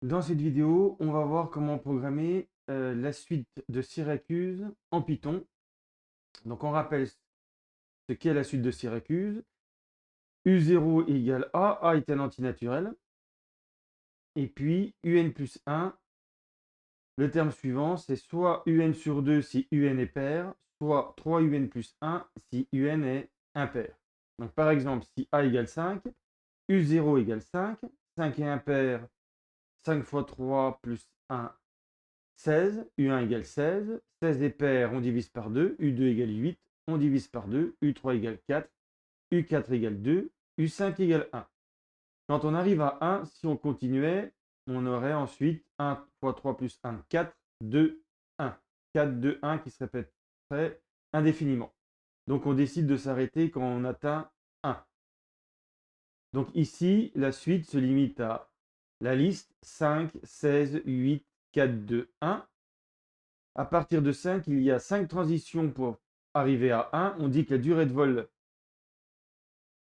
Dans cette vidéo, on va voir comment programmer la suite de Syracuse en Python. Donc on rappelle ce qu'est la suite de Syracuse. U0 égale A est un antinaturel. Et puis UN plus 1, le terme suivant, c'est soit UN sur 2 si UN est pair, soit 3 UN plus 1 si UN est impair. Donc par exemple, si A égale 5, U0 égale 5, 5 est impair, 5 fois 3 plus 1, 16, U1 égale 16, 16 est pair, on divise par 2, U2 égale 8, on divise par 2, U3 égale 4, U4 égale 2, U5 égale 1. Quand on arrive à 1, si on continuait, on aurait ensuite 1 fois 3 plus 1, 4, 2, 1. 4, 2, 1 qui se répéterait indéfiniment. Donc on décide de s'arrêter quand on atteint 1. Donc ici, la suite se limite à la liste 5, 16, 8, 4, 2, 1. À partir de 5, il y a 5 transitions pour arriver à 1. On dit que la durée de vol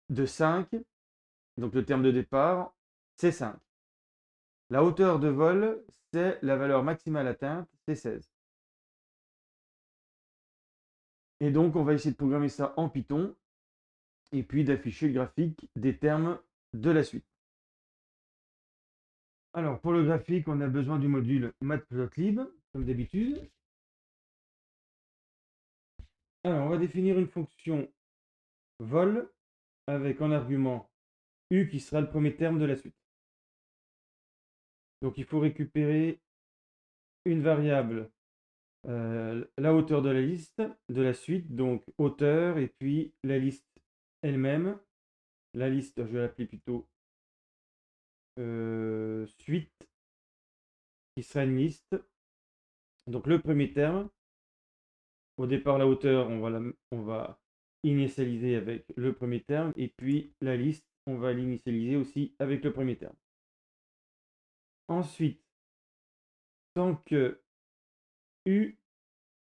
de 5, donc le terme de départ, c'est 5. La hauteur de vol, c'est la valeur maximale atteinte, c'est 16. Et donc, on va essayer de programmer ça en Python et puis d'afficher le graphique des termes de la suite. Alors, pour le graphique, on a besoin du module matplotlib, comme d'habitude. Alors, on va définir une fonction vol avec en argument u qui sera le premier terme de la suite. Donc, il faut récupérer une variable, la hauteur de la liste, de la suite, donc hauteur, et puis la liste elle-même. La liste, je vais l'appeler plutôt suite, qui sera une liste. Donc le premier terme, au départ la hauteur, on va initialiser avec le premier terme, et puis la liste, on va l'initialiser aussi avec le premier terme. Ensuite, tant que u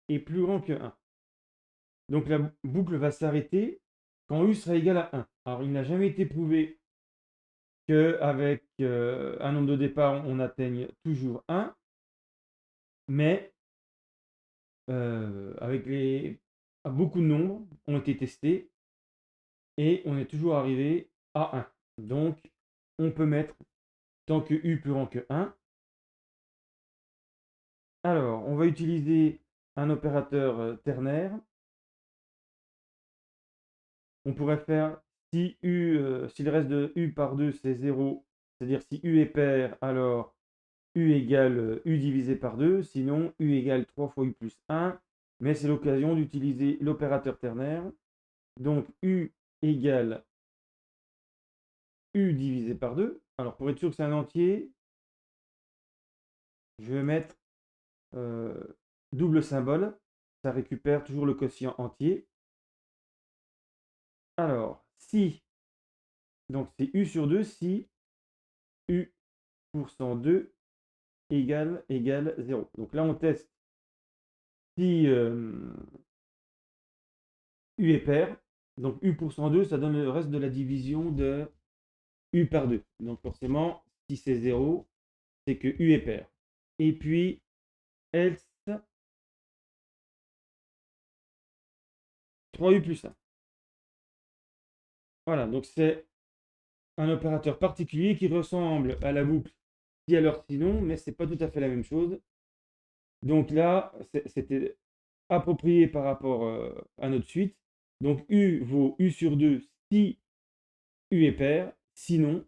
est plus grand que 1. Donc la boucle va s'arrêter quand u sera égal à 1. Alors il n'a jamais été prouvé qu'avec un nombre de départ, on atteigne toujours 1, mais beaucoup de nombres ont été testés et on est toujours arrivé à 1. Donc on peut mettre tant que u plus grand que 1. Alors on va utiliser un opérateur ternaire. On pourrait faire si le reste de u par 2 c'est 0, c'est-à-dire si u est pair, alors u égale u divisé par 2, sinon u égale 3 fois u plus 1, mais c'est l'occasion d'utiliser l'opérateur ternaire. Donc u égale u divisé par 2. Alors pour être sûr que c'est un entier, je vais mettre double symbole, ça récupère toujours le quotient entier. Alors si, donc c'est u sur 2, si u pour 102 égale 0. Donc là on teste si u est pair, donc u pour 102, ça donne le reste de la division de u par 2. Donc forcément, si c'est 0, c'est que u est pair. Et puis, else 3u plus 1. Voilà, donc c'est un opérateur particulier qui ressemble à la boucle si alors sinon, mais c'est pas tout à fait la même chose. Donc là, c'était approprié par rapport à notre suite. Donc u vaut u sur 2 si u est pair, sinon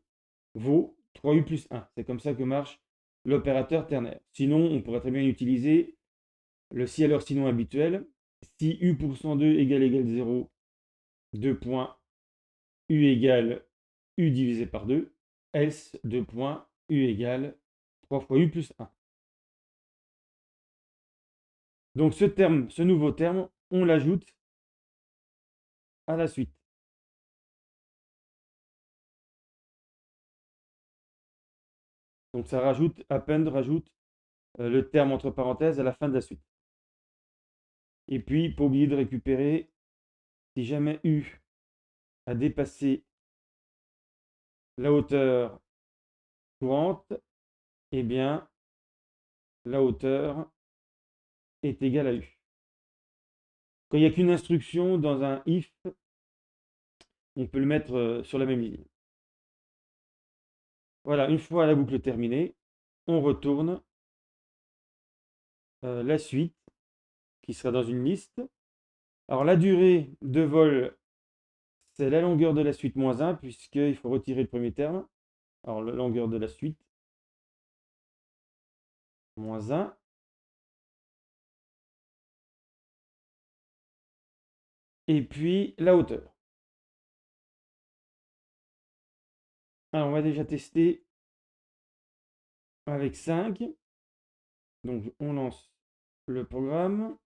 vaut 3u plus 1. C'est comme ça que marche l'opérateur ternaire. Sinon, on pourrait très bien utiliser le si alors sinon habituel. Si u pour 102 égale 0, 2 points, u égale u divisé par 2, else 2 points, u égale 3 fois u plus 1. Donc ce nouveau terme, on l'ajoute à la suite. Donc ça rajoute, append rajoute le terme entre parenthèses à la fin de la suite. Et puis, pas oublier de récupérer, si jamais u a dépassé la hauteur courante, eh bien, la hauteur est égale à U. Quand il n'y a qu'une instruction dans un if, on peut le mettre sur la même ligne. Voilà, une fois la boucle terminée, on retourne la suite qui sera dans une liste. Alors la durée de vol, c'est la longueur de la suite moins 1, puisqu'il faut retirer le premier terme. Alors la longueur de la suite, moins 1. Et puis la hauteur. Alors on va déjà tester avec 5. Donc on lance le programme.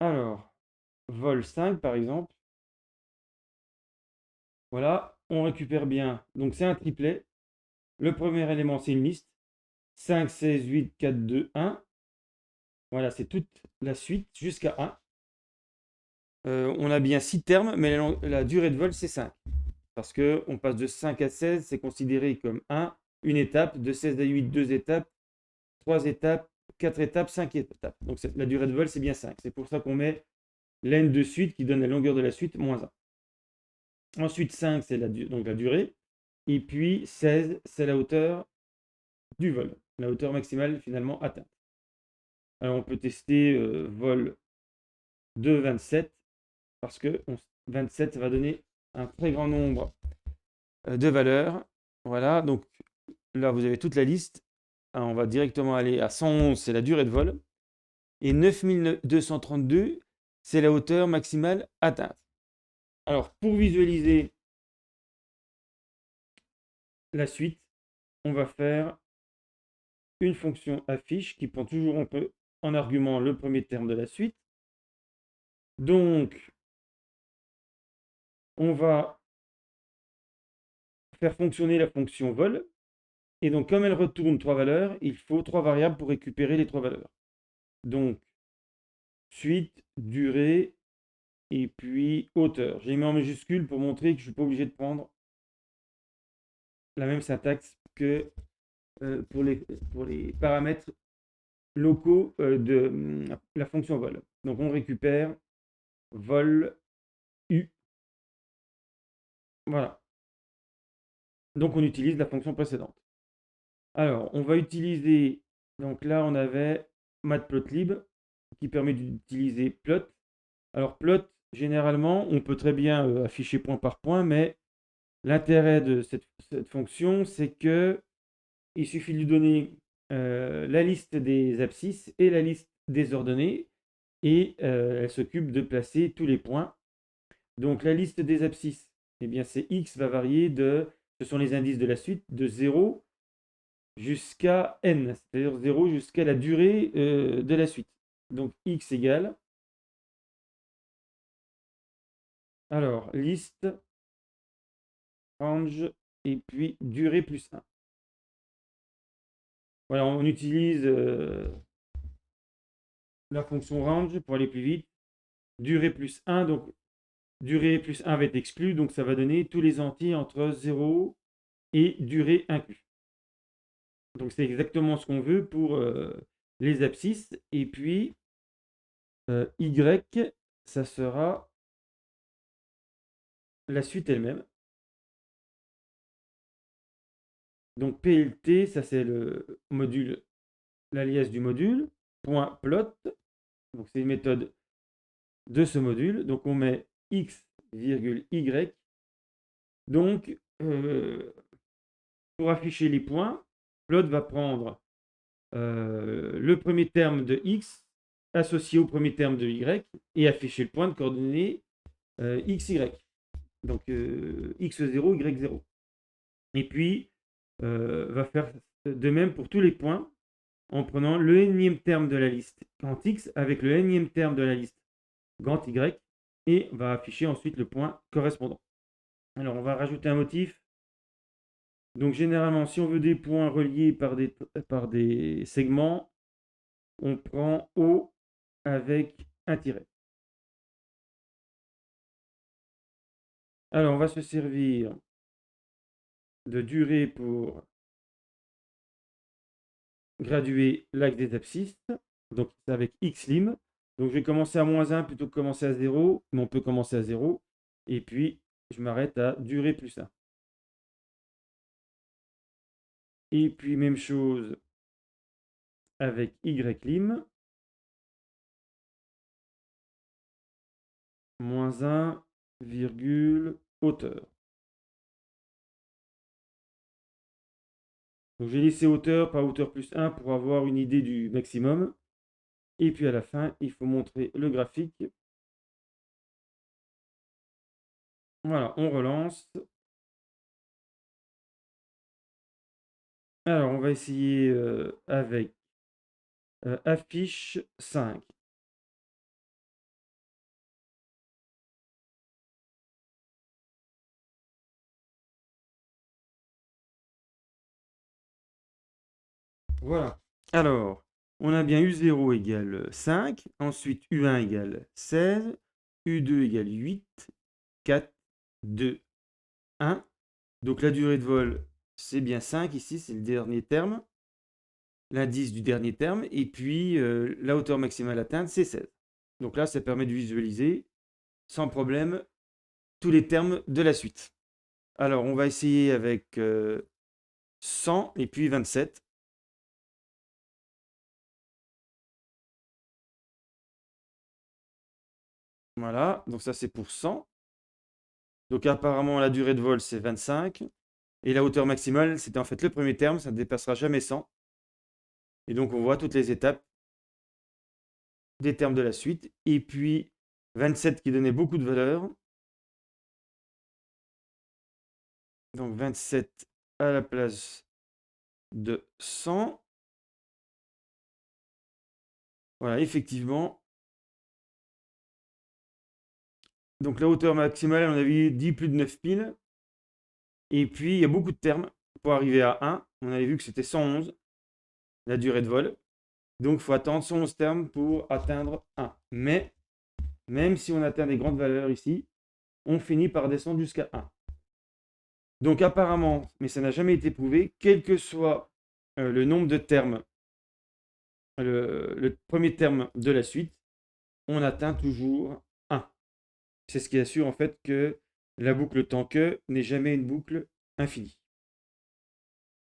Alors, vol 5 par exemple. Voilà, on récupère bien. Donc c'est un triplet. Le premier élément, c'est une liste. 5, 16, 8, 4, 2, 1. Voilà, c'est toute la suite jusqu'à 1. On a bien 6 termes, mais la durée de vol, c'est 5. Parce qu'on passe de 5 à 16, c'est considéré comme une étape. De 16 à 8, 2 étapes. 3 étapes, 4 étapes, 5 étapes. Donc la durée de vol, c'est bien 5. C'est pour ça qu'on met l'N de suite qui donne la longueur de la suite, moins 1. Ensuite, 5, c'est donc la durée. Et puis 16, c'est la hauteur du vol. La hauteur maximale finalement atteinte. Alors on peut tester vol de 27 parce que 27 va donner un très grand nombre de valeurs. Voilà, donc là vous avez toute la liste. Alors, on va directement aller à 111, c'est la durée de vol. Et 9232, c'est la hauteur maximale atteinte. Alors, pour visualiser la suite, on va faire une fonction affiche qui prend toujours en argument le premier terme de la suite. Donc, on va faire fonctionner la fonction vol. Et donc, comme elle retourne 3 valeurs, il faut 3 variables pour récupérer les 3 valeurs. Donc, suite, durée, et puis hauteur. J'ai mis en majuscule pour montrer que je ne suis pas obligé de prendre la même syntaxe que pour les paramètres locaux de la fonction vol. Donc on récupère vol U. Voilà. Donc on utilise la fonction précédente. Alors on va utiliser, donc là on avait matplotlib qui permet d'utiliser plot. Alors plot, généralement on peut très bien afficher point par point, mais l'intérêt de cette fonction, c'est que il suffit de lui donner la liste des abscisses et la liste des ordonnées et elle s'occupe de placer tous les points. Donc la liste des abscisses, eh bien c'est x va varier ce sont les indices de la suite, de 0 jusqu'à n, c'est-à-dire 0 jusqu'à la durée de la suite. Donc x égale, alors liste, range, et puis durée plus 1. Voilà, on utilise la fonction range pour aller plus vite. Durée plus 1, donc durée plus 1 va être exclu, donc ça va donner tous les entiers entre 0 et durée inclus. Donc c'est exactement ce qu'on veut pour les abscisses. Et puis y, ça sera la suite elle-même. Donc plt, ça c'est le module, l'alias du module, point .plot, donc c'est une méthode de ce module. Donc on met x, y. Donc pour afficher les points, plot va prendre le premier terme de x associé au premier terme de y et afficher le point de coordonnées xy. Donc x0, y0. Et puis, va faire de même pour tous les points en prenant le énième terme de la liste Gant x avec le énième terme de la liste Gant y et va afficher ensuite le point correspondant. Alors, on va rajouter un motif. Donc, généralement, si on veut des points reliés par des segments, on prend O avec un tiret. Alors, on va se servir de durée pour graduer l'axe des abscisses, donc c'est avec xlim. Donc je vais commencer à -1 plutôt que commencer à 0, mais on peut commencer à 0. Et puis je m'arrête à durée plus 1. Et puis même chose avec ylim, -1, virgule, hauteur. Donc j'ai laissé hauteur par hauteur plus 1 pour avoir une idée du maximum. Et puis à la fin, il faut montrer le graphique. Voilà, on relance. Alors, on va essayer avec affiche 5. Voilà. Alors, on a bien U0 égale 5, ensuite U1 égale 16, U2 égale 8, 4, 2, 1. Donc la durée de vol, c'est bien 5 ici, c'est le dernier terme, l'indice du dernier terme, et puis la hauteur maximale atteinte, c'est 16. Donc là, ça permet de visualiser sans problème tous les termes de la suite. Alors, on va essayer avec 100 et puis 27. Voilà, donc ça c'est pour 100. Donc apparemment la durée de vol c'est 25. Et la hauteur maximale, c'était en fait le premier terme, ça ne dépassera jamais 100. Et donc on voit toutes les étapes des termes de la suite. Et puis 27 qui donnait beaucoup de valeur. Donc 27 à la place de 100. Voilà, effectivement. Donc la hauteur maximale, on avait dit plus de 9 piles. Et puis il y a beaucoup de termes pour arriver à 1. On avait vu que c'était 111, la durée de vol. Donc il faut attendre 111 termes pour atteindre 1. Mais même si on atteint des grandes valeurs ici, on finit par descendre jusqu'à 1. Donc apparemment, mais ça n'a jamais été prouvé, quel que soit le nombre de termes, le premier terme de la suite, on atteint toujours 1. C'est ce qui assure en fait que la boucle tant que n'est jamais une boucle infinie.